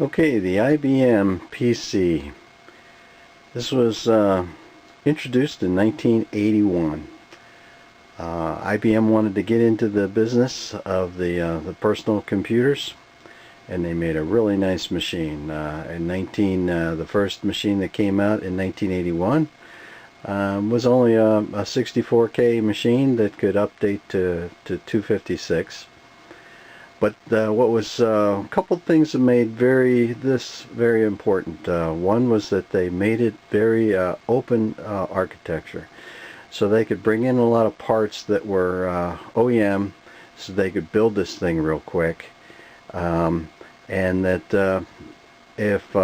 Okay, the IBM PC. This was introduced in 1981. IBM wanted to get into the business of the personal computers, and they made a really nice machine. The first machine that came out in 1981 was only a 64K machine that could update to 256. But what was a couple of things that made this very important. One was that they made it very open architecture, so they could bring in a lot of parts that were OEM, so they could build this thing real quick, and that if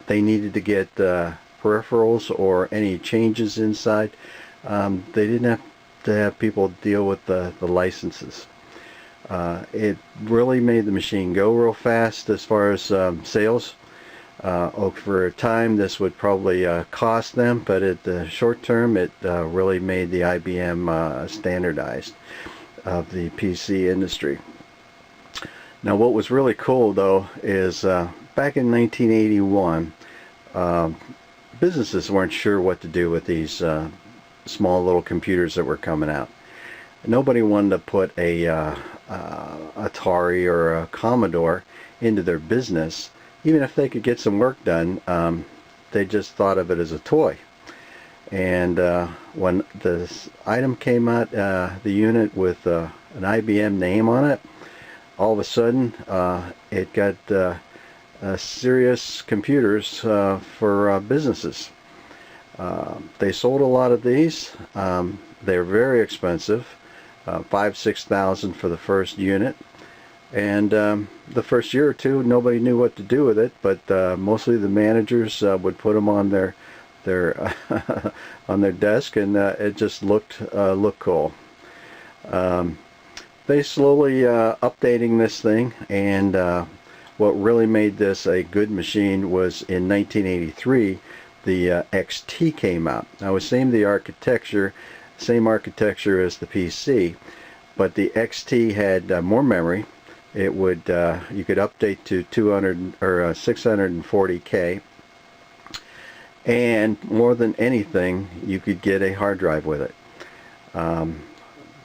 they needed to get peripherals or any changes inside, they didn't have to have people deal with the licenses. It really made the machine go real fast as far as sales. For a time this would probably cost them, but at the short term it really made the IBM standardized of the PC industry. Now what was really cool though is back in 1981 businesses weren't sure what to do with these small little computers that were coming out. Nobody wanted to put a Atari or a Commodore into their business. Even if they could get some work done, they just thought of it as a toy. And when this item came out, the unit with an IBM name on it, all of a sudden it got serious computers for businesses. They sold a lot of these. They're very expensive. $5,000–6,000 for the first unit, and the first year or two nobody knew what to do with it, but mostly the managers would put them on their on their desk, and it just looked cool. They slowly updating this thing, and what really made this a good machine was in 1983 the XT came out. Now it was same architecture as the PC, but the XT had more memory. It would you could update to 200 or 640K, and more than anything you could get a hard drive with it. The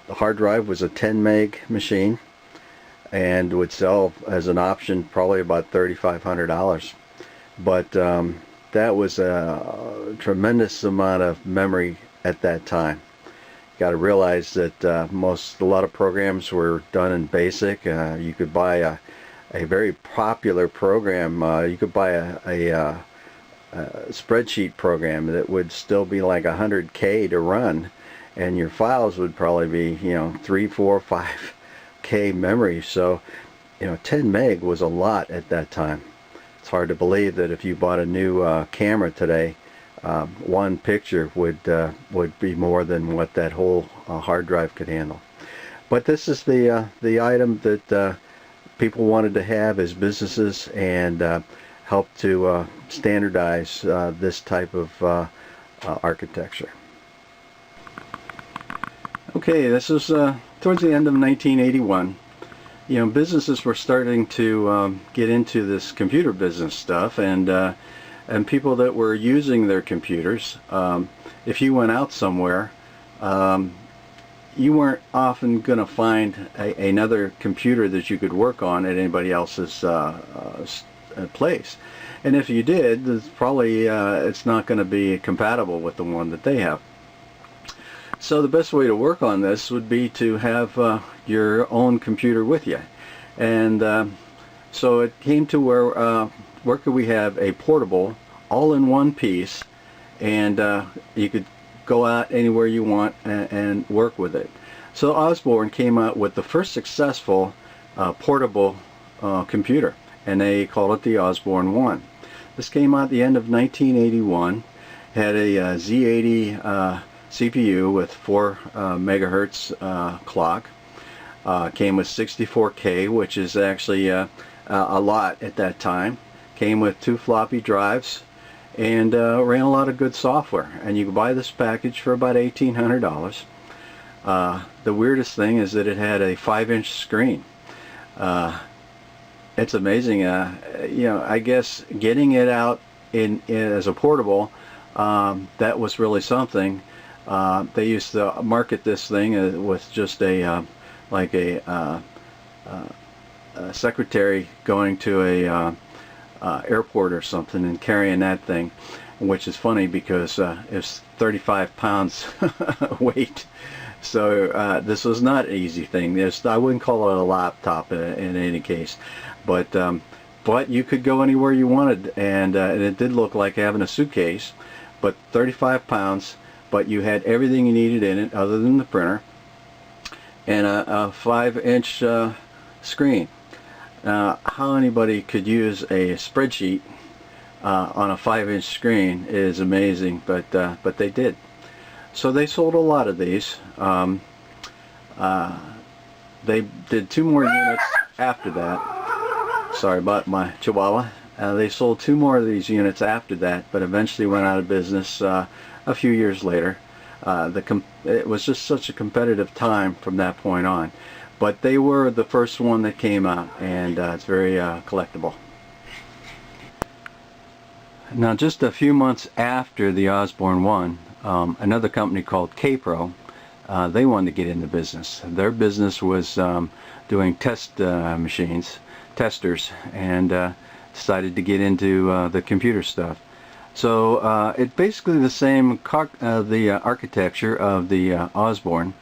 hard drive was a 10 meg machine and would sell as an option probably about $3,500, but that was a tremendous amount of memory at that time. Got to realize that a lot of programs were done in BASIC. You could buy a very popular program. You could buy a spreadsheet program that would still be like 100K to run, and your files would probably be 3, 4, 5K memory. So 10 meg was a lot at that time. It's hard to believe that if you bought a new camera today, one picture would be more than what that whole hard drive could handle. But this is the item that people wanted to have as businesses, and help to standardize this type of architecture. Okay, this is towards the end of 1981. Businesses were starting to get into this computer business stuff, and people that were using their computers, if you went out somewhere, you weren't often going to find another computer that you could work on at anybody else's place. And if you did, it's not going to be compatible with the one that they have. So the best way to work on this would be to have your own computer with you. And so it came to where could we have a portable all in one piece, and you could go out anywhere you want and work with it. So Osborne came out with the first successful portable computer, and they called it the Osborne One. This came out at the end of 1981, had a Z80 CPU with 4 megahertz clock, came with 64K, which is actually a lot at that time. Came with 2 floppy drives, and ran a lot of good software, and you could buy this package for about $1,800. The weirdest thing is that it had a 5-inch screen, It's amazing. I guess getting it out in as a portable, that was really something. They used to market this thing with just a like a secretary going to a airport or something and carrying that thing, which is funny because it's 35 pounds weight. So this was not an easy thing. I wouldn't call it a laptop in any case, but you could go anywhere you wanted, and it did look like having a suitcase, but 35 pounds, but you had everything you needed in it other than the printer, and a 5-inch screen. How anybody could use a spreadsheet on a 5-inch screen is amazing, but they did. So they sold a lot of these. They did 2 more units after that. Sorry about my chihuahua. They sold 2 more of these units after that, but eventually went out of business a few years later. It was just such a competitive time from that point on. But they were the first one that came out, and it's very collectible. Now, just a few months after the Osborne One, another company called Kaypro, they wanted to get into business. Their business was doing test machines, testers, and decided to get into the computer stuff. So it's basically the same the architecture of the Osborne.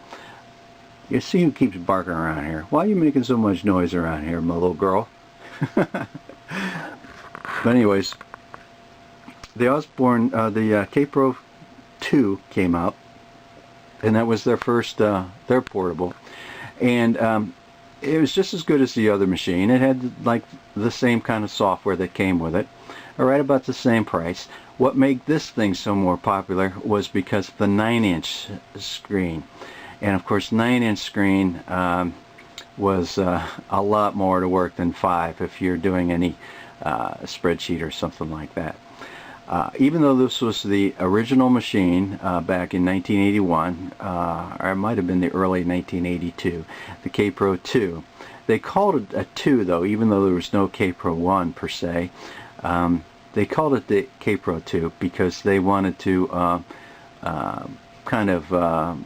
You see who keeps barking around here? Why are you making so much noise around here, my little girl? But anyways, the Osborne, the Kaypro II came out, and that was their first, their portable, and it was just as good as the other machine. It had like the same kind of software that came with it, right about the same price. What made this thing so more popular was because of the 9-inch screen. And of course, 9-inch screen was a lot more to work than 5 if you're doing any spreadsheet or something like that. Even though this was the original machine back in 1981, or it might have been the early 1982, the Kaypro II. They called it a 2 though, even though there was no Kaypro 1 per se. They called it the Kaypro II because they wanted to kind of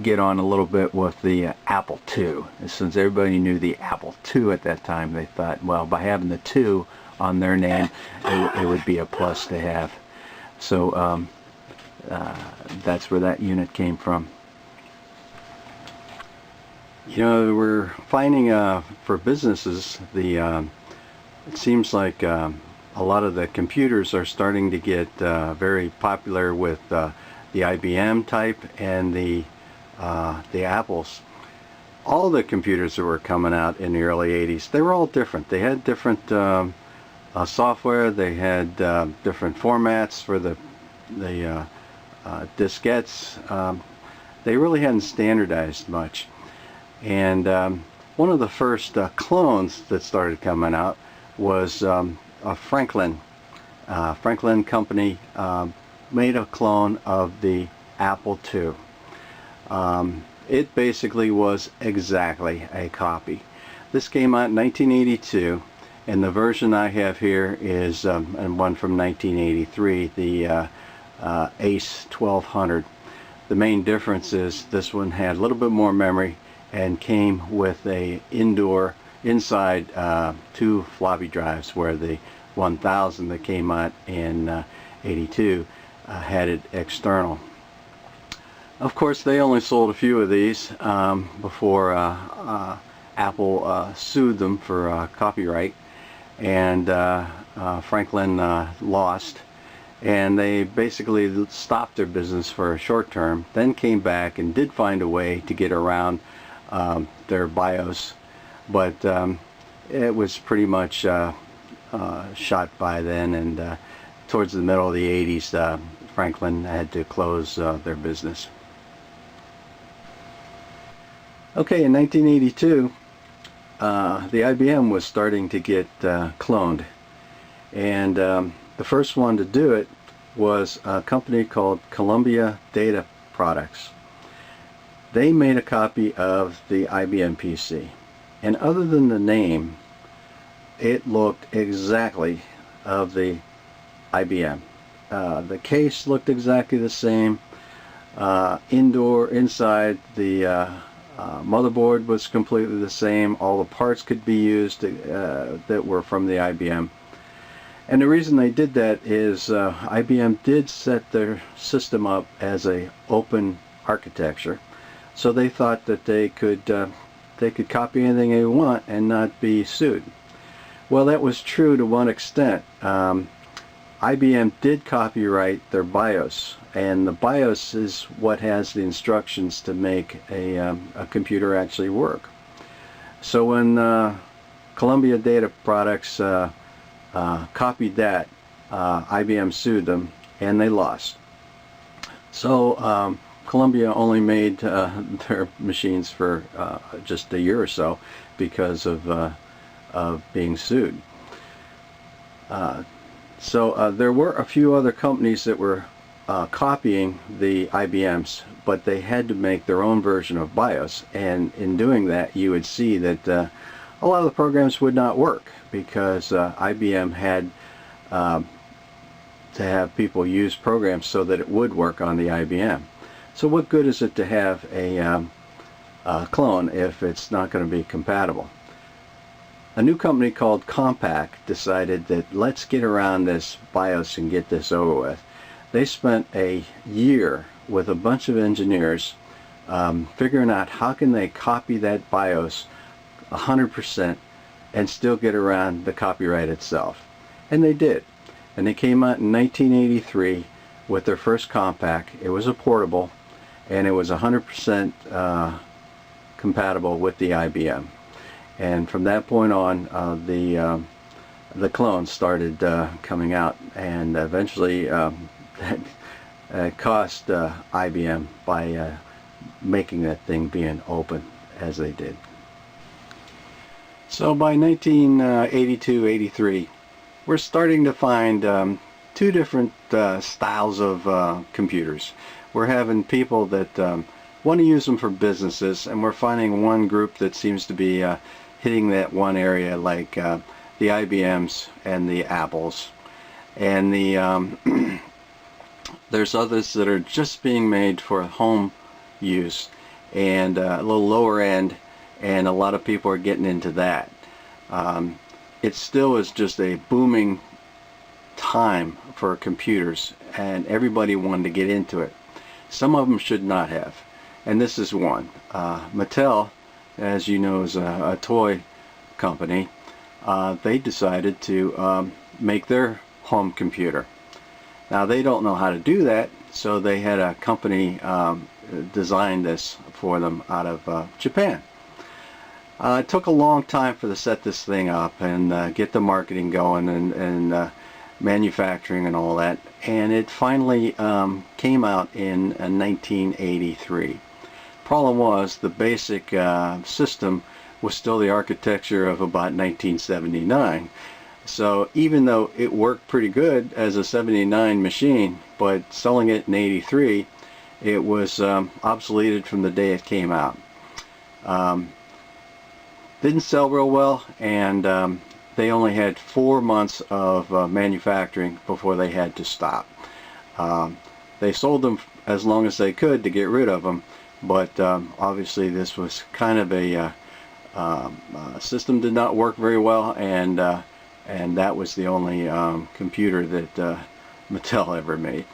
get on a little bit with the Apple II. Since everybody knew the Apple II at that time, they thought, well, by having the 2 on their name, it would be a plus to have. So that's where that unit came from. You know, we're finding for businesses, it seems like a lot of the computers are starting to get very popular with the IBM type and the Apples. All the computers that were coming out in the early 80s, they were all different. They had different software. They had different formats for the diskettes. They really hadn't standardized much. And one of the first clones that started coming out was a Franklin. Franklin company made a clone of the Apple II. It basically was exactly a copy. This came out in 1982, and the version I have here is and one from 1983, the Ace 1200. The main difference is this one had a little bit more memory and came with a inside 2 floppy drives, where the 1000 that came out in 82 had it external. Of course, they only sold a few of these before Apple sued them for copyright, and Franklin lost, and they basically stopped their business for a short term, then came back and did find a way to get around their BIOS, but it was pretty much shot by then, and towards the middle of the 80s, Franklin had to close their business. Okay, in 1982, the IBM was starting to get cloned, and the first one to do it was a company called Columbia Data Products. They made a copy of the IBM PC, and other than the name, it looked exactly of the IBM. The case looked exactly the same. Inside, the motherboard was completely the same. All the parts could be used that were from the IBM. And the reason they did that is IBM did set their system up as a open architecture, so they thought that they could copy anything they want and not be sued. Well, that was true to one extent. IBM did copyright their BIOS, and the BIOS is what has the instructions to make a computer actually work. So when Columbia Data Products copied that, IBM sued them, and they lost. So Columbia only made their machines for just a year or so because of being sued. So there were a few other companies that were copying the IBMs, but they had to make their own version of BIOS, and in doing that you would see that a lot of the programs would not work because IBM had to have people use programs so that it would work on the IBM. So what good is it to have a clone if it's not going to be compatible? A new company called Compaq decided that let's get around this BIOS and get this over with. They spent a year with a bunch of engineers figuring out how can they copy that BIOS 100% and still get around the copyright itself. And they did. And they came out in 1983 with their first Compaq. It was a portable, and it was 100% compatible with the IBM. And from that point on, the clones started coming out, and eventually that cost IBM by making that thing being open as they did. So by 1982-83, we're starting to find two different styles of computers. We're having people that want to use them for businesses, and we're finding one group that seems to be hitting that one area, like the IBMs and the Apples, and the there's others that are just being made for home use and a little lower end, and a lot of people are getting into that. It still is just a booming time for computers, and everybody wanted to get into it. Some of them should not have, and this is one. Mattel, as you know, is a toy company. They decided to make their home computer. Now they don't know how to do that, so they had a company design this for them out of Japan. It took a long time to set this thing up and get the marketing going and manufacturing and all that, and it finally came out in 1983. Problem was, the basic system was still the architecture of about 1979. So even though it worked pretty good as a 79 machine, but selling it in 83, it was obsoleted from the day it came out. Didn't sell real well, and they only had 4 months of manufacturing before they had to stop. They sold them as long as they could to get rid of them, but obviously this was kind of a system did not work very well, and that was the only computer that Mattel ever made.